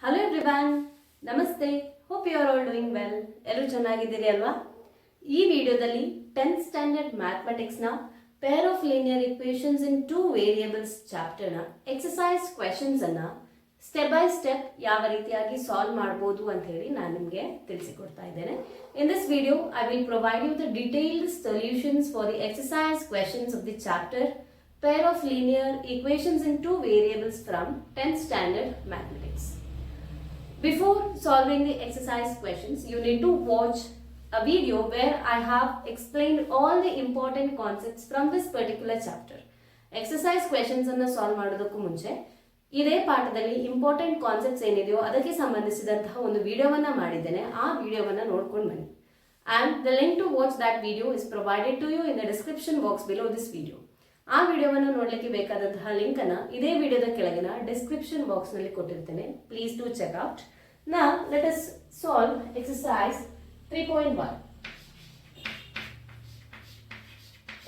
Hello everyone, Namaste. Hope you are all doing well. ಎಲ್ಲರೂ ಚೆನ್ನಾಗಿದ್ದೀರಿ ಅಲ್ವಾ? ಈ ವಿಡಿಯೋದಲ್ಲಿ 10th ಸ್ಟ್ಯಾಂಡರ್ಡ್ ಮ್ಯಾಥಮೆಟಿಕ್ಸ್ ನ pair of linear equations in two variables chapter ನ exercise questions ಅನ್ನ step by step ಯಾವ ರೀತಿಯಾಗಿ ಸಾಲ್ವ್ ಮಾಡಬಹುದು ಅಂತ ಹೇಳಿ ನಾನು ನಿಮಗೆ ತಿಳಿಸಿಕೊಡ್ತಾ ಇದ್ದೇನೆ. In this video, I will provide you the detailed solutions for the exercise questions of the chapter pair of linear equations in two variables from 10th standard mathematics. Before solving the exercise questions, you need to watch a video where I have explained all the important concepts from this particular chapter. Exercise questions ಅನ್ನು solve ಮಾಡೋದಕ್ಕೂ ಮುಂಚೆ ಇದೇ ಪಾಠದಲ್ಲಿ important concepts ಏನಿದೆಯೋ ಅದಕ್ಕೆ ಸಂಬಂಧಿಸಿದಂತಹ ಒಂದು ವಿಡಿಯೋವನ್ನ ಮಾಡಿದ್ದೇನೆ. ಆ ವಿಡಿಯೋವನ್ನ ನೋಡ್ಕೊಂಡು ಬನ್ನಿ. And the link to watch that video is provided to you in the description box below this video. ಆ ವಿಡಿಯೋವನ್ನು ನೋಡಲಿಕ್ಕೆ ಬೇಕಾದಂತಹ ಲಿಂಕ್ ಅನ್ನು ಇದೇ ವಿಡಿಯೋದ ಕೆಳಗಿನ ಡಿಸ್ಕ್ರಿಪ್ಷನ್ ಬಾಕ್ಸ್ ನಲ್ಲಿ ಕೊಟ್ಟಿರ್ತೇನೆ. Please do check out. Now let us solve exercise 3.1.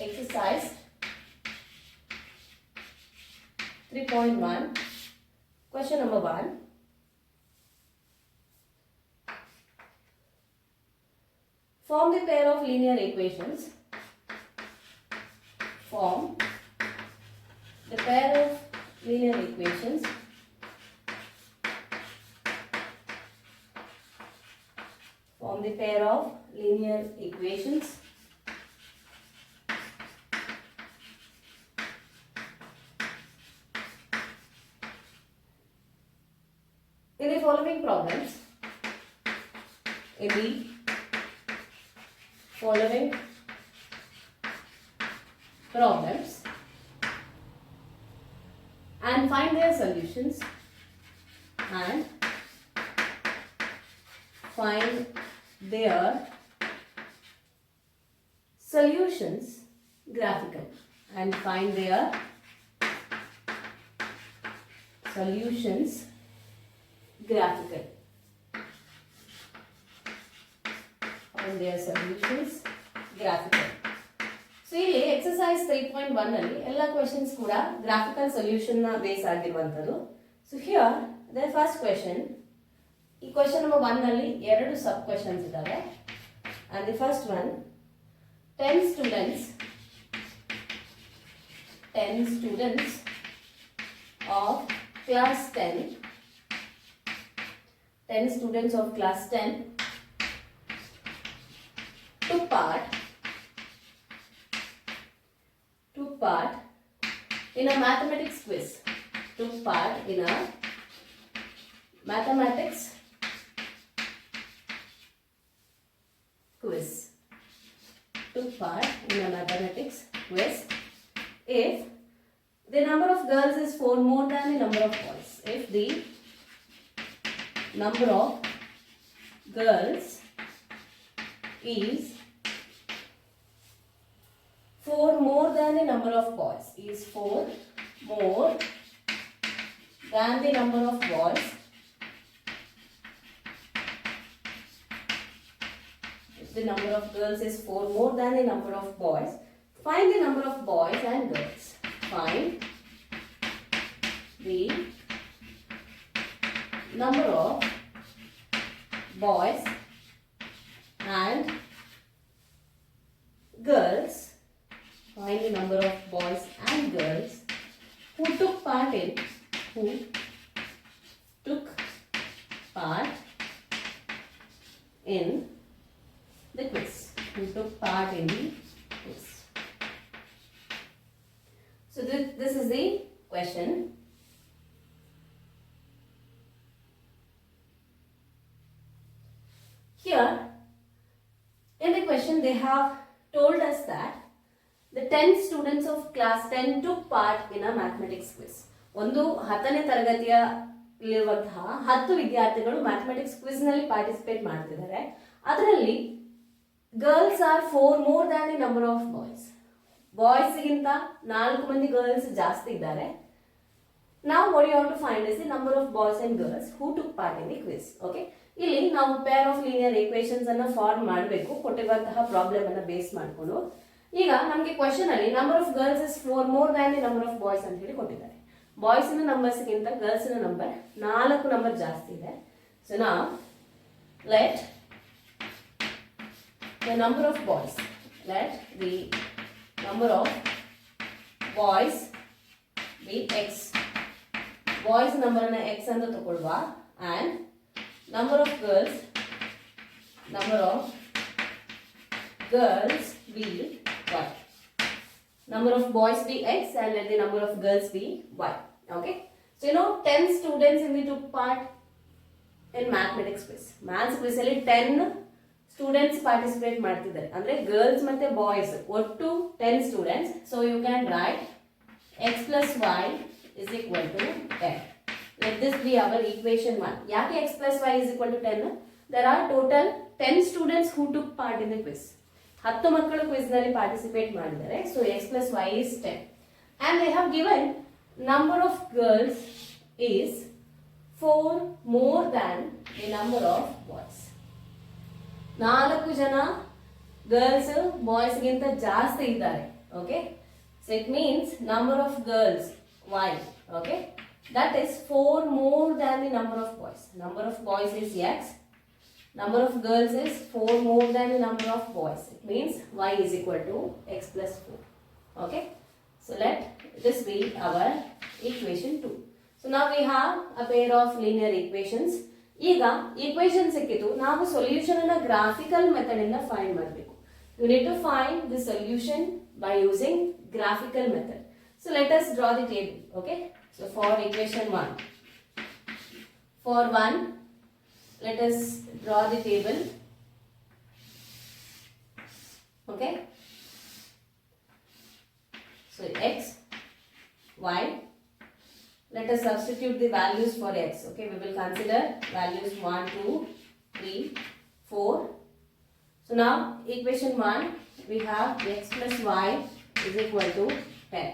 Exercise 3.1. Question number 1. Form the pair of linear equations. Form the pair of linear equations form the pair of linear equations in the following problems. In the following problems and find their solutions and find their solutions graphical and find their solutions graphical. Find their solutions graphical. So ಇಲ್ಲಿ exercise 3.1 ಅಲ್ಲಿ ಎಲ್ಲ questions ಕೂಡ graphical solution ನ base ಆಗಿರುವಂತದ್ದು. So here the first question, ಈ question number 1 ನಲ್ಲಿ ಎರಡು ಸಬ್ questions ಇದ್ದಾವೆ. And the first one, 10 students of class 10 students of class 10 took part in a mathematics quiz. Took part in a mathematics quiz. Took part in a mathematics quiz if the number of girls is 4 more than the number of boys. If the number of girls is 4 more than the number of boys. Is 4 more than the number of boys. If the number of girls is 4 more than the number of boys, find the number of boys and girls. Find the number of boys and girls. Find the number of boys and girls who took part in the quiz. Who took part in the quiz. So this is the question. Here in the question they have told us that the 10 students of class 10 took part in a mathematics quiz. ಒಂದು 10ನೇ ತರಗತಿಯಲ್ಲಿರುವಂತಹ 10 ವಿದ್ಯಾರ್ಥಿಗಳು mathematics quiz ನಲ್ಲಿ participate ಮಾಡ್ತಿದ್ದಾರೆ. ಅದರಲ್ಲಿ girls are 4 more than the number of boys. Boys ಗಿಂತ 4 ಮಂದಿ girls ಜಾಸ್ತಿ ಇದ್ದಾರೆ. Now what you have to find is the number of boys and girls who took part in the quiz. Okay, ಇಲ್ಲಿ ನಾವು pair of linear equations ಅನ್ನು form ಮಾಡಬೇಕು ಕೊಟ್ಟಿರುವಂತಹ problem ಅನ್ನು ಬೇಸ್ ಮಾಡಿಕೊಂಡು. ಈಗ ನಮಗೆ ಕ್ವೆಶ್ಚನ್ ಅಲ್ಲಿ number of girls is 4 more than the number of boys ಅಂತ ಹೇಳಿ ಕೊಟ್ಟಿದ್ದಾರೆ. ಬಾಯ್ಸಿನ ನಂಬರ್ಸ್ಗಿಂತ ಗರ್ಲ್ಸಿನ ನಂಬರ್ 4 ನಂಬರ್ ಜಾಸ್ತಿ ಇದೆ. ಸೊ ನಾವು let the number of boys, let the number of boys be x. Boys number na x ಅಂತ ತಗೊಳ್ಳುವ and number of girls be y. Number of boys be x and let the number of girls be y. Okay, so 10 students in the took part in mathematics quiz. Maths quiz ಅಲ್ಲಿ 10 students participate ಮಾಡ್ತಿದ್ದಾರೆ. ಅಂದ್ರೆ girls ಮತ್ತೆ boys ಒಟ್ಟು 10 students. So you can write x plus y is equal to 10. Let this be our equation 1. ಯಾಕೆ x plus y is equal to 10? There are total 10 students who took part in the quiz. 10 ಮಕ್ಕಳು quiz ನಲ್ಲಿ participate ಮಾಡಿದ್ದಾರೆ. So x plus y is 10. And they have given number of girls is 4 more than the number of boys. 4 ಜನ girls boys ಗಿಂತ ಜಾಸ್ತಿ ಇದ್ದಾರೆ. Okay, so it means number of girls y. Okay, that is 4 more than the number of boys. Number of boys is x, number of girls is 4 more than the number of boys. It means y is equal to x plus 4. Okay, so let this be our equation 2. So now we have a pair of linear equations. ಈಗ equation ಸಿಕ್ಕಿತು, ನಾವು solution ಅನ್ನ graphical method ಇಂದ find ಮಾಡಬೇಕು. You need to find the solution by using graphical method. So let us draw the table. Okay, so for equation 1, let us draw the table. Okay, so x, y. Let us substitute the values for x. Okay, we will consider values 1, 2, 3, 4. So now equation 1, we have x plus y is equal to 10.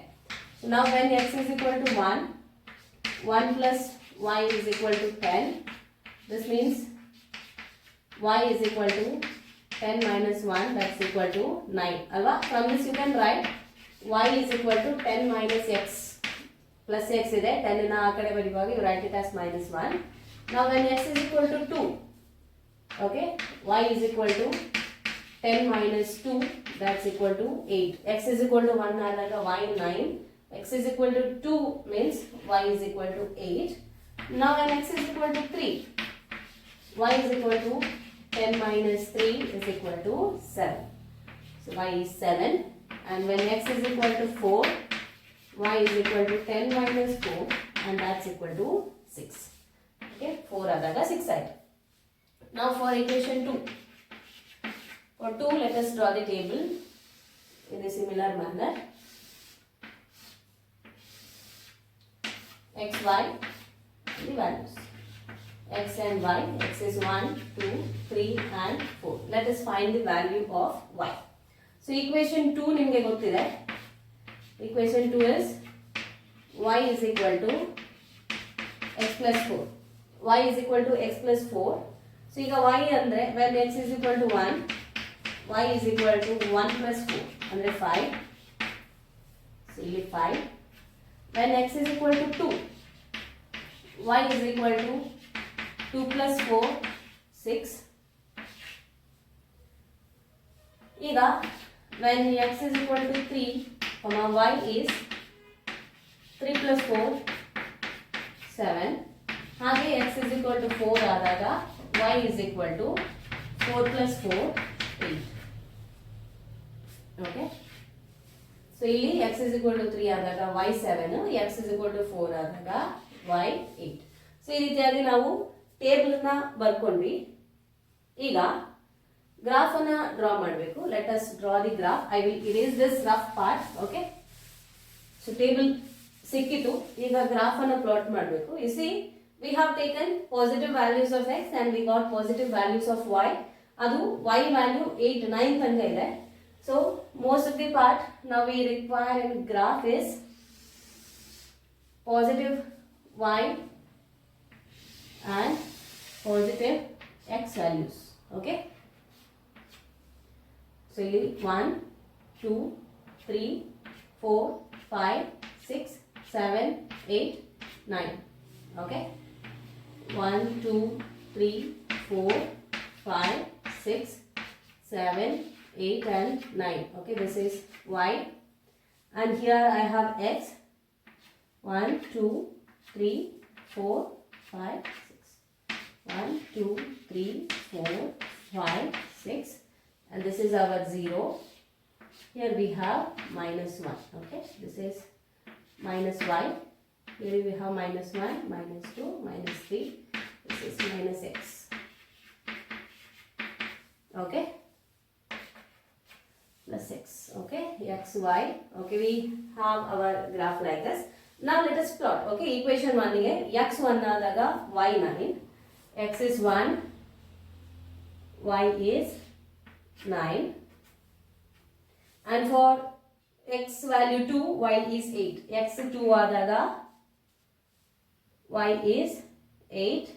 So now when x is equal to 1, 1 plus y is equal to 10. This means y is equal to 10 minus 1, that's equal to 9. Alva? From this you can write y is equal to 10 minus x. Plus x ಇದೆ, 10 ನ ಆ ಕಡೆ ಬರೆಯುವಾಗ you write it as minus 1. Now when x is equal to 2, okay, y is equal to 10 minus 2, that's equal to 8. X is equal to 1 ಆದಾಗ y 9. X is equal to 2 means y is equal to 8. Now when x is equal to 3, y is equal to 10 minus 3 is equal to 7. So y is 7. And when x is equal to 4, y is equal to 10 minus 4 and that's equal to 6. Okay, 4 adaga 6 ಆಯ್ತು. Now for equation 2. For 2, let us draw the table in a similar manner. X, y, the values. X and y, x is 1, 2, 3 and 4. Let us find the value of y. So equation 2 ನಿಮಗೆ ಗೊತ್ತಿದೆ. Equation 2 is y is equal to x plus 4. Y is equal to x plus 4. So ಈಗ y ಅಂದ್ರೆ when x is equal to 1, y is equal to 1 plus 4 ಅಂದ್ರೆ 5. So ಇಲ್ಲಿ 5. When x is equal to 2, y is equal to 2 plus 4, 6. ಈಗ when x is equal to 3, y is 3 plus 4, 7. ಹಾಗೆ x is equal to 4 ಆದಾಗ y is equal to 4 plus 4, 8. Okay. So ಇಲ್ಲಿ x is equal to 3 ಆದಾಗ y 7, x is equal to 4 ಆದಾಗ y 8. So ಈ ರೀತಿಯಾಗಿ ನಾವು table ನ ಬರ್ಕೊಂಡ್ವಿ. ಈಗ ಗ್ರಾಫ್ ಅನ್ನ ಡ್ರಾ ಮಾಡಬೇಕು. Let us draw the graph. I will erase this rough part. Okay, so table ಸಿಕ್ಕಿತು. ಈಗ ಗ್ರಾಫ್ ಅನ್ನ ಪ್ಲಾಟ್ ಮಾಡಬೇಕು. You see we have taken positive values of X and we got positive values of Y. ಅದು y value 8, 9 ತನಕ ಇದೆ. So most of the part ನಾವು we require in graph is positive y and positive x values. Okay, so ಇಲ್ಲಿ 1 2 3 4 5 6 7 8 9. Okay. 1, 2, 3, 4, 5, 6, 7, 8 and 9. Okay, this is y. And here I have x. 1, 2, 3, 4, 5, 6. 1, 2, 3, 4, 5, 6. And this is our 0. Here we have minus 1. Okay, this is minus y. Here we have minus 1, minus 2, minus 3. This is minus x. Okay, plus x. Okay, x, y. Okay, we have our graph like this. Now let us plot. Okay, equation 1 ಗೆ x 1 ಆದಾಗ y 9, x is 1, y is 9, and for x value 2, y is 8. x 2 ಆದಾಗ y is 8,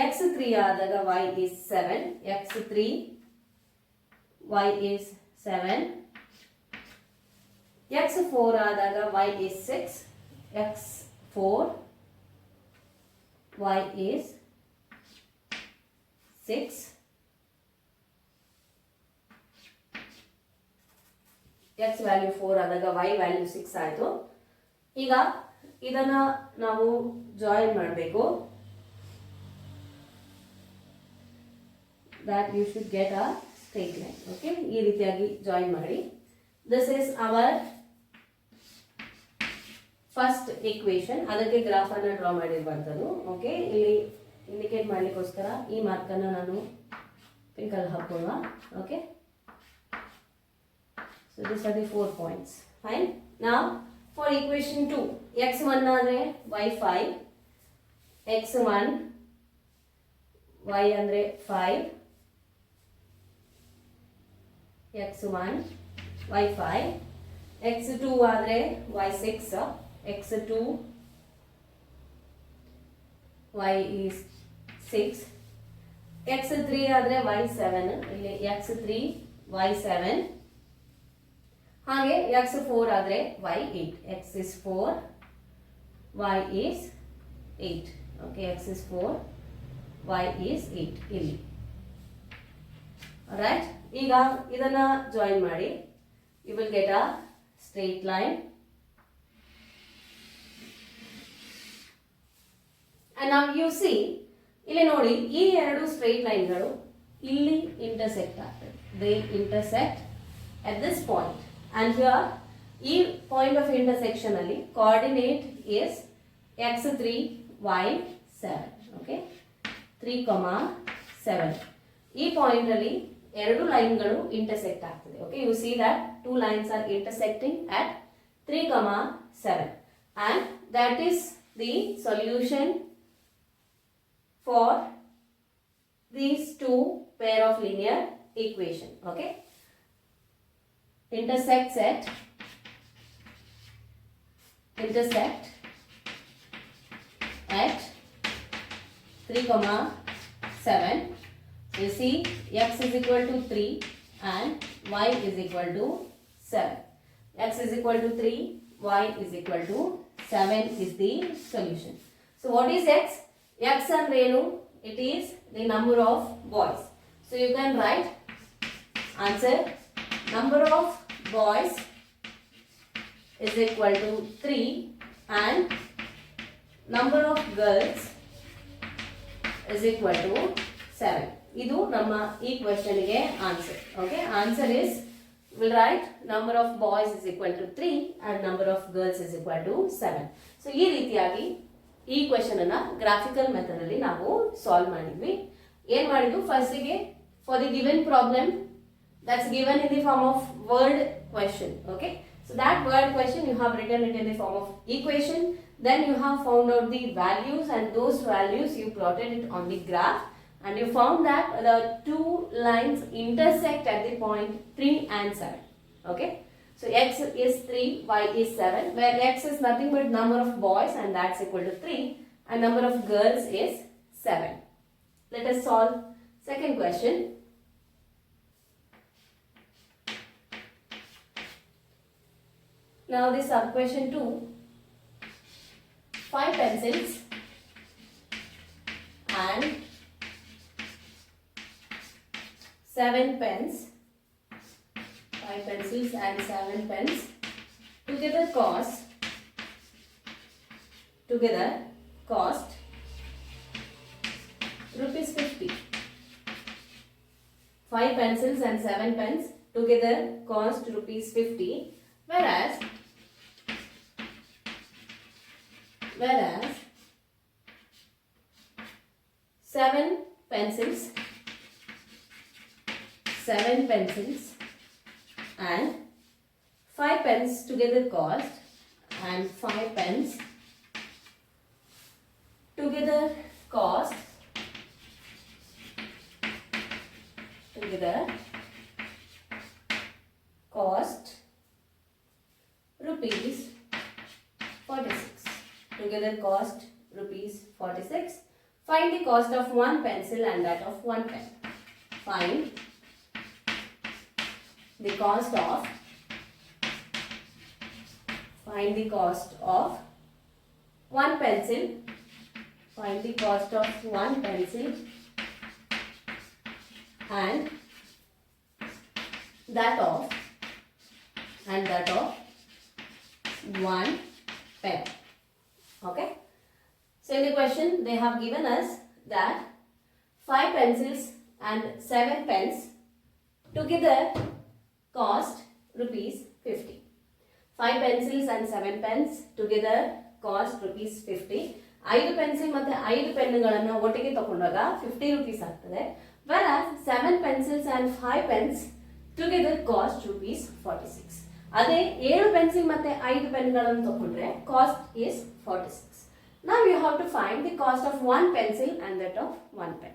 x 3 ಆದಾಗ y is 7, x 3, y is 7, x 4 ಆದಾಗ y is 6, x 4, y is 6, x value 4 ಆದಾಗ y value 6 ಆಯಿತು. ಈಗ ಇದನ್ನ ನಾವು join ಮಾಡಬೇಕು. that you should get a straight line. Okay, ಈ ರೀತಿಯಾಗಿ ಜಾಯಿನ್ ಮಾಡಿ. This is our first equation. ಅದಕ್ಕೆ ಗ್ರಾಫ್ ಅನ್ನು ಡ್ರಾ ಮಾಡಿರುವಂತದ್ದು. ಓಕೆ, ಇಲ್ಲಿ ಇಂಡಿಕೇಟ್ ಮಾಡ್ಲಿಕ್ಕೋಸ್ಕರ ಈ ಮಾರ್ಕ್ ಅನ್ನು ನಾನು ಪಿಂಕ್ ಅಲ್ಲಿ ಹಾಕೋಣ. Okay, so these are the 4 points. Fine. Now for equation 2, x1 andre y5, x1 y andre 5, x1 y5, x2 ಆದರೆ y6, x2 y is 6, x3 ಆದರೆ y7, ಇಲ್ಲಿ x3 y7, ಹಾಗೆ x4 ಆದರೆ y8, x is 4, y is 8. Okay, x is 4, y is 8 ಇಲ್ಲಿ. Alright, ಈಗ ಇದನ್ನ join ಮಾಡಿ. You will get a straight line. And now you see, ಇಲ್ಲಿ ನೋಡಿ ಈ ಎರಡು ಸ್ಟ್ರೈಟ್ ಲೈನ್ಗಳು ಇಲ್ಲಿ ಇಂಟರ್ಸೆಕ್ಟ್ ಆಗ್ತದೆ. They intersect at this point. And here, ಈ ಪಾಯಿಂಟ್ ಆಫ್ ಇಂಟರ್ಸೆಕ್ಷನ್ ಅಲ್ಲಿ coordinate is x3, y7. Okay, 3, 7. ಈ ಪಾಯಿಂಟ್ ಅಲ್ಲಿ ಎರಡು ಲೈನ್ಗಳು ಇಂಟರ್ಸೆಕ್ಟ್ ಆಗ್ತದೆ. Okay, U see that two lines are intersecting at 3, 7, and that is the solution for these two pair of linear equation. Okay, intersect at 3, 7. You see, x is equal to 3 and y is equal to 7. X is equal to 3, y is equal to 7 is the solution. So what is x? X and Renu, it is the number of boys. So you can write answer, number of boys is equal to 3 and number of girls is equal to 7. ಇದು ನಮ್ಮ ಈ question ಗೆ answer. Okay, answer is will write number of boys is equal to 3 and number of girls is equal to 7. So ಈ ರೀತಿಯಾಗಿ ಈ question ಅನ್ನ graphical method ಅಲ್ಲಿ ನಾವು ಸಾಲ್ವ್ ಮಾಡಿದ್ವಿ. ಏನ್ ಮಾಡಿದ್ವಿ, ಫಸ್ಟ್ ಗೆ for the given problem that's given in the form of word question. Okay, so that word question you have written it in the form of equation, then you have found out the values and those values you plotted it on the graph. And you found that the two lines intersect at the point 3 and 7. Okay, so x is 3, y is 7, where x is nothing but number of boys and that's equal to 3 and number of girls is 7. Let us solve second question. Now this sub question 2, 5 pencils and 7 pens. 5 pencils and 7 pens together cost rupees 50. 5 pencils and 7 pens together cost rupees 50, whereas 7 pencils and 5 pens together cost, and 5 pens together cost rupees 46. Together cost rupees 46. Find the cost of one pencil and that of one pen. Find the cost of one pencil. Find the cost of one pencil and that of one pen. Okay. So in the question they have given us that 5 pencils and 7 pens together cost rupees 50. 5 pencils and 7 pens together cost rupees 50. 5 pencil ಮತ್ತೆ 5 ಪೆನ್ಗಳನ್ನು ಒಟ್ಟಿಗೆ ತಗೊಂಡಾಗ 50 rupees ಆಗ್ತದೆ. Whereas 7 pencils and 5 pens together cost rupees 46. ಅದೇ 7 pencil ಮತ್ತೆ 5 ಪೆನ್ಗಳನ್ನು ತಗೊಂಡ್ರೆ cost is 46. Now you have to find the cost of one pencil and that of one pen.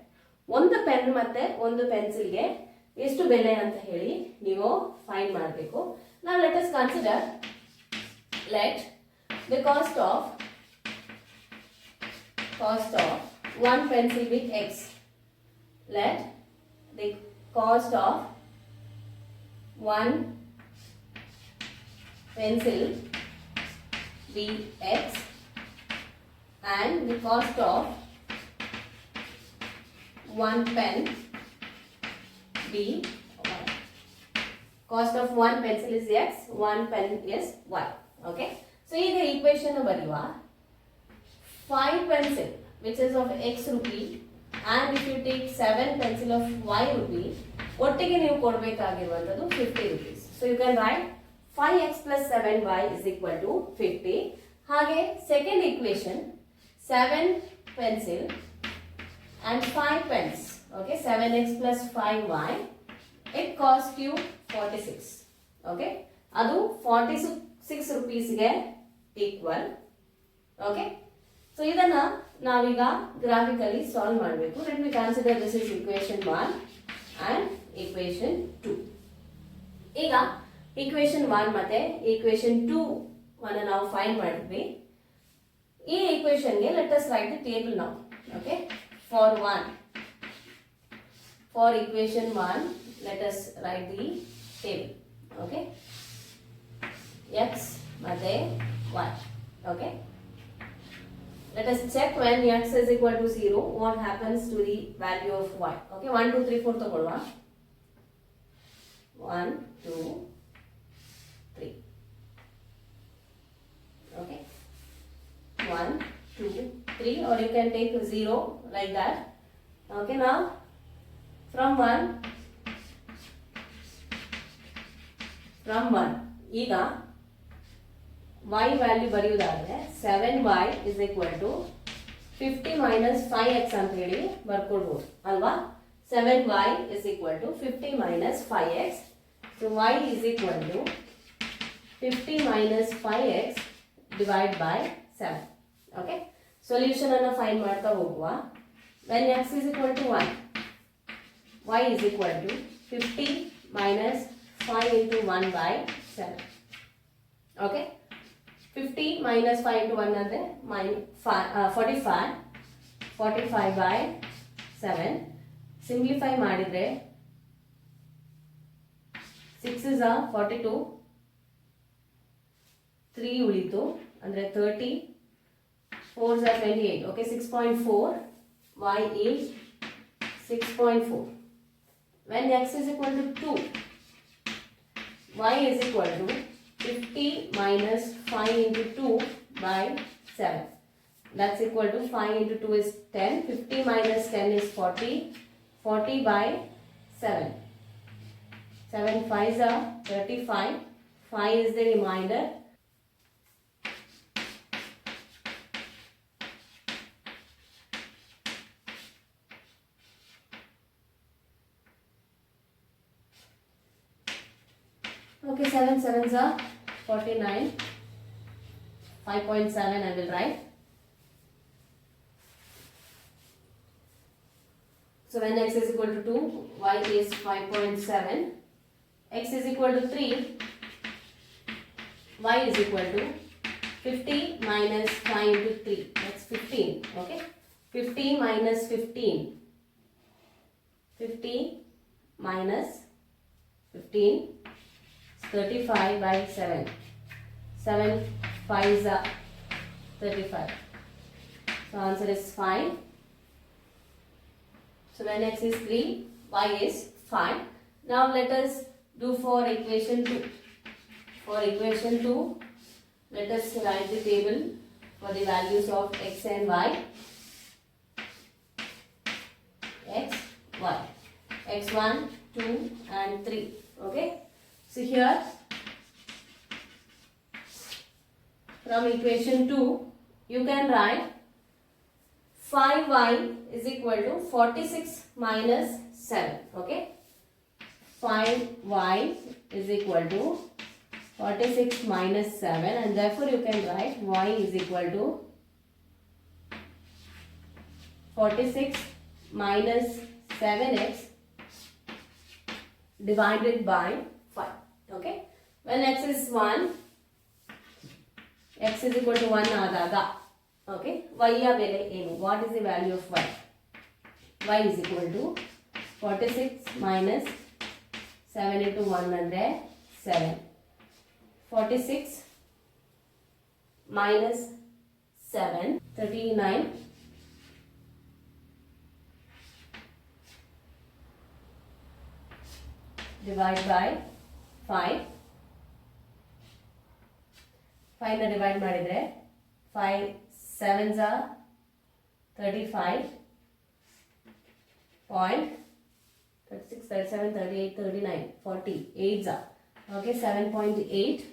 ಒಂದು pen ಮತ್ತೆ ಒಂದು ಪೆನ್ಸಿಲ್ಗೆ ಎಷ್ಟು ಬೆಲೆ ಅಂತ ಹೇಳಿ ನೀವು ಫೈಂಡ್ ಮಾಡಬೇಕು. Now let us consider, let the cost of one pencil be X. Let the cost of one pencil be X and the cost of one pen be Y. Cost of one pencil is X, one pen is Y. Okay. So ಈಗ equation ಬರೆಯುವ 5 pencil which is of X rupee and if you take 7 pencil of Y rupee, ಒಟ್ಟಿಗೆ ನೀವು ಕೊಡಬೇಕಾಗಿರುವಂತದ್ದು 50 rupees. So you can write 5x plus 7y is equal to 50. ಹಾಗೆ second equation 7 pencil and 5 pens. Okay, 7x plus 5y, it cost you 46. Okay, ಅದು 46 rupees ಗೆ equal. Okay, so ಇದನ್ನ ನಾವೀಗ graphically solve ಮಾಡಬೇಕು. Let me consider this is equation 1 and equation 2. ಈಗ equation 1 ಮತ್ತೆ equation 2 ಅನ್ನು ನಾವು ಫೈಂಡ್ ಮಾಡಿದ್ವಿ. ಈ equation ಗೆ let us write the table now. Okay, for equation 1 let us write the table. Okay, x ಮತ್ತೆ y. Okay, let us check when x is equal to 0 what happens to the value of y. Okay, 1 2 3 4 ತಗೊಳ್ಳುವ. 1 2 3. Okay, 1 2 3 or you can take 0 like that. Okay, now from 1 ಈಗ y value ಬರೆಯುವುದಾದ್ರೆ 7y is equal to 50 minus 5x ಅಂತ ಹೇಳಿ ಬರ್ಕೊಳ್ಬಹುದು ಅಲ್ವಾ. 7y is equal to 50 minus 5x. So y is equal to 50 minus 5x divided by 7. Okay, solution ಅನ್ನು find ಮಾಡ್ತಾ ಹೋಗುವ. When x is equal to 1, y is equal to 50 minus 5 into 1 by 7. Okay, 50 minus 5 into 1 ಅಂದರೆ 45 by 7. Simplify ಮಾಡಿದರೆ 6 is 42, 3 ಉಳಿತು ಅಂದರೆ 30 4s are 28. Okay, 6.4. Y is 6.4. When x is equal to 2, y is equal to 50 minus 5 into 2 by 7. That's equal to 5 into 2 is 10. 50 minus 10 is 40. 40 by 7. 7 5s are 35. 5 is the remainder. Okay, 7 7s are 49. 5.7 I will write. So when x is equal to 2, y is 5.7. X is equal to 3, y is equal to 50 minus 5 into 3. That's 15. Okay. 50 minus 15. 50 minus 15 is 35 by 7. 7 5s are 35. So answer is 5. So when x is 3, y is 5. Now let us do for equation 2. For equation 2, let us write the table for the values of x and y. X, y. x1, 2 and 3. Okay. So here from equation 2, you can write 5y is equal to 46 minus 7. Okay. 5y is equal to 46 minus 7, and therefore you can write y is equal to 46 minus 7x divided by 5. Okay. When x is 1, x is equal to 1 adaga. Okay. Y ya bele enu. What is the value of y? Y is equal to 46 minus 7 into 1 andre 7. 46 minus 7, 39. Divide by 5. 5 na divide madidre 5 7s are 35. Point 36, 37, 38, 39, 40. 8s are. Okay, 7.8.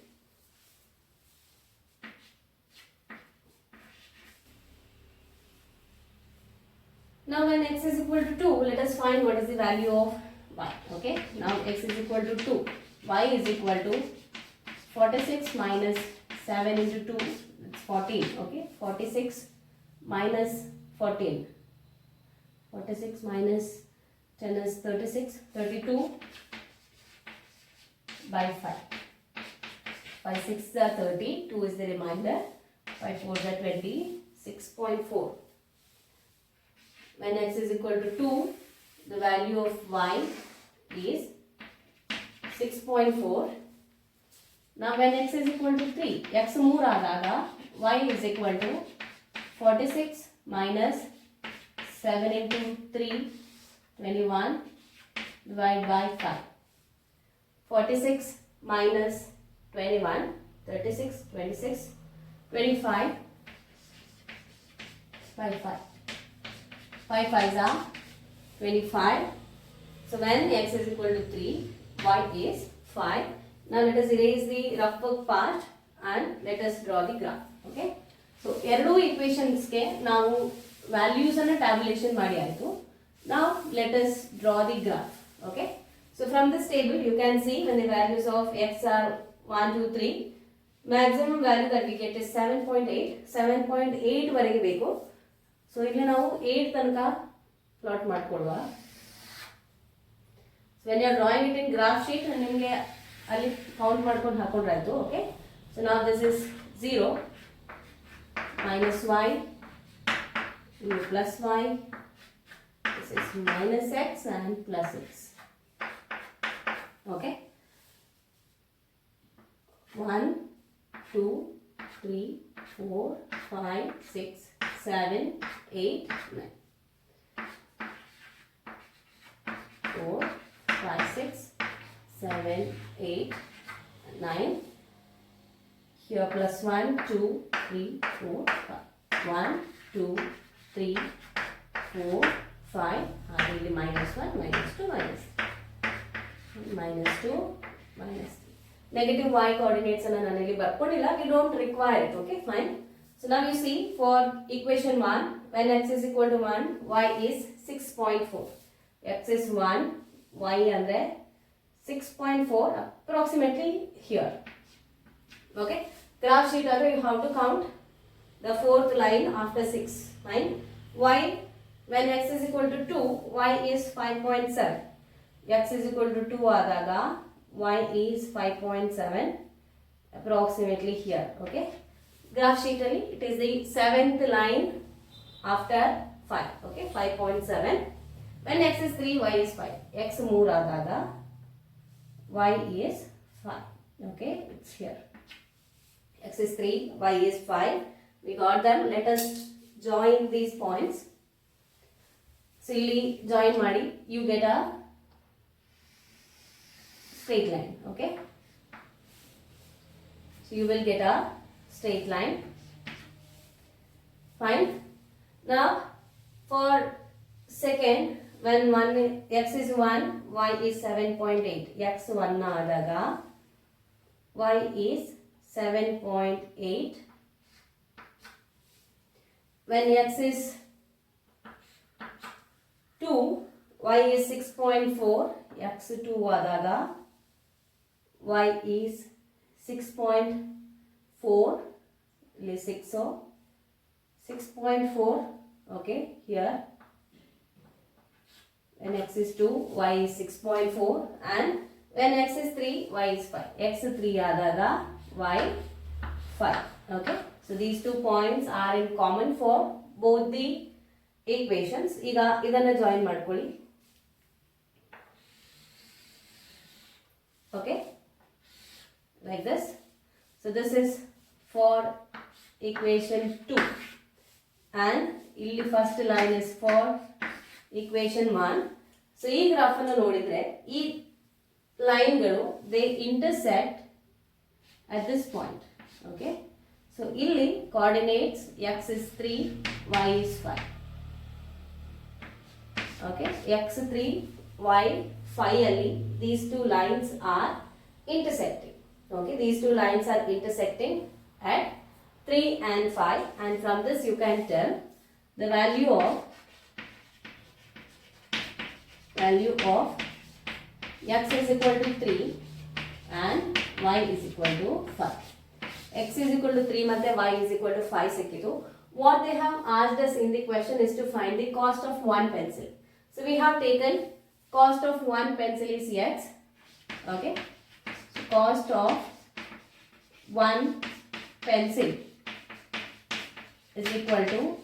Now when x is equal to 2, let us find what is the value of y. Okay, now x is equal to 2. Y is equal to 46 minus 7 into 2, it's 14. Okay, 46 minus 14. 46 minus 10 is 36, 32 by 5. 5 6 are 30, 2 is the remainder, 5 4 are 20, 6.4. When x is equal to 2, the value of y is 6.4. Now when x is equal to 3, x 3 adaga, y is equal to 46 minus 7 into 3, 21 divided by 5. 46 minus 21, 36, 26, 25 by 5. 5 5s are 25. So when x is equal to 3, y is 5. Now let us erase the rough work part and let us draw the graph. Okay. So ಎರಡು equations ಗೆ ನಾವು values ಅನ್ನು tabulation ಮಾಡಿ ಆಯ್ತು. Now let us draw the graph. Okay. So from this table you can see when the values of x are 1, 2, 3, maximum value that we get is 7.8. 7.8 ವರೆಗೆ ಬೇಕು. So ಇಲ್ಲಿ ನಾವು 8 ತನಕ plot ಮಾಡ್ಕೊಳ್ಳುವ. So when you are drawing it in graph sheet ನಿಮಗೆ ಅಲ್ಲಿ count ಮಾಡ್ಕೊಂಡು ಹಾಕೊಂಡ್ರೆ ಆಯ್ತು. Okay. So now this is 0, minus y, plus y, this is minus x and plus x. Okay. 1, 2, 3, 4, 5, 6, 7, 8, 9. 4, 5, 6, 7, 8, 9. Here plus 1, 2, 3, 4, 5. 1, 2, 3, 4, 5. Really minus 1, minus 2, minus 3. Minus 2, minus 3. Negative y coordinates and we don't require it. Okay, fine. So now you see for equation 1, when x is equal to 1, y is 6.4. X is 1, y and 6.4 approximately here. Okay, graph sheet you have to count the fourth line after 6. Fine. Y, when x is equal to 2, y is 5.7. X is equal to 2 adaga, y is 5.7 approximately here. Okay, graph sheet it is the seventh line after 5. Okay, 5.7. When x is 3, y is 5. X 3 adaga, y is 5. Okay, it's here. X is 3, y is 5. We got them. Let us join these points. So, join madi, you get a straight line. Okay. So, you will get a straight line. Fine. Now, for second, when x is 1, y is 7.8. X 1 adaga, y is 7.8. When x is 2, y is 6.4. X 2 adaga, y is 6.4. 6.4. Okay, here. When x is 2, y is 6.4, and when x is 3, y is 5. X 3 adaga, y 5. Okay. So these 2 points are in common for both the equations. Idanna join madkoli. Okay. Like this. So this is for equation 2. And illi first line is for equation 1. So ee graph annu nodidre ee line galu they intersect at this point. Okay. So illi coordinates x is 3, y is 5. Okay. X 3, y 5 alli these two lines are intersecting. Okay. These two lines are intersecting at 3 and 5, and from this you can tell the value of x is equal to 3 and y is equal to 5. X is equal to 3 and y is equal to 5 sikkitu. What they have asked us in the question is to find the cost of one pencil. So we have taken cost of one pencil is x. Okay. So cost of one pencil is equal to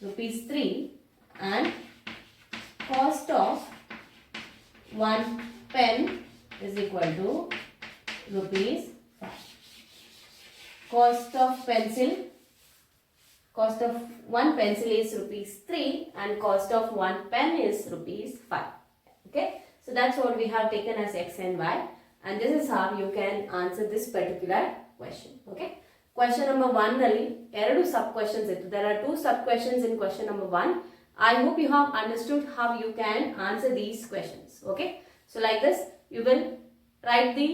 rupees 3 and cost of one pen is equal to rupees 5. Cost of one pencil is rupees 3 and cost of one pen is rupees 5. Okay. So that's what we have taken as x and y, and this is how you can answer this particular question. Okay. Question number 1 nalli eradu sub questions ittu. There are 2 sub questions in question number 1. I hope you have understood how you can answer these questions. Okay. So like this, you will write the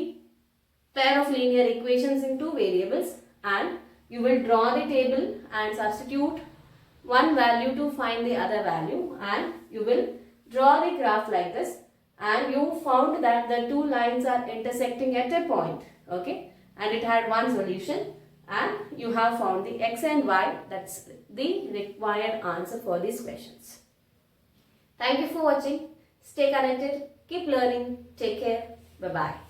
pair of linear equations in 2 variables and you will draw the table and substitute one value to find the other value, and you will draw the graph like this, and you found that the 2 lines are intersecting at a point. Okay. And it had one solution, and you have found the x and y. That's the required answer for these questions. Thank you for watching. Stay connected. Keep learning. Take care. Bye-bye.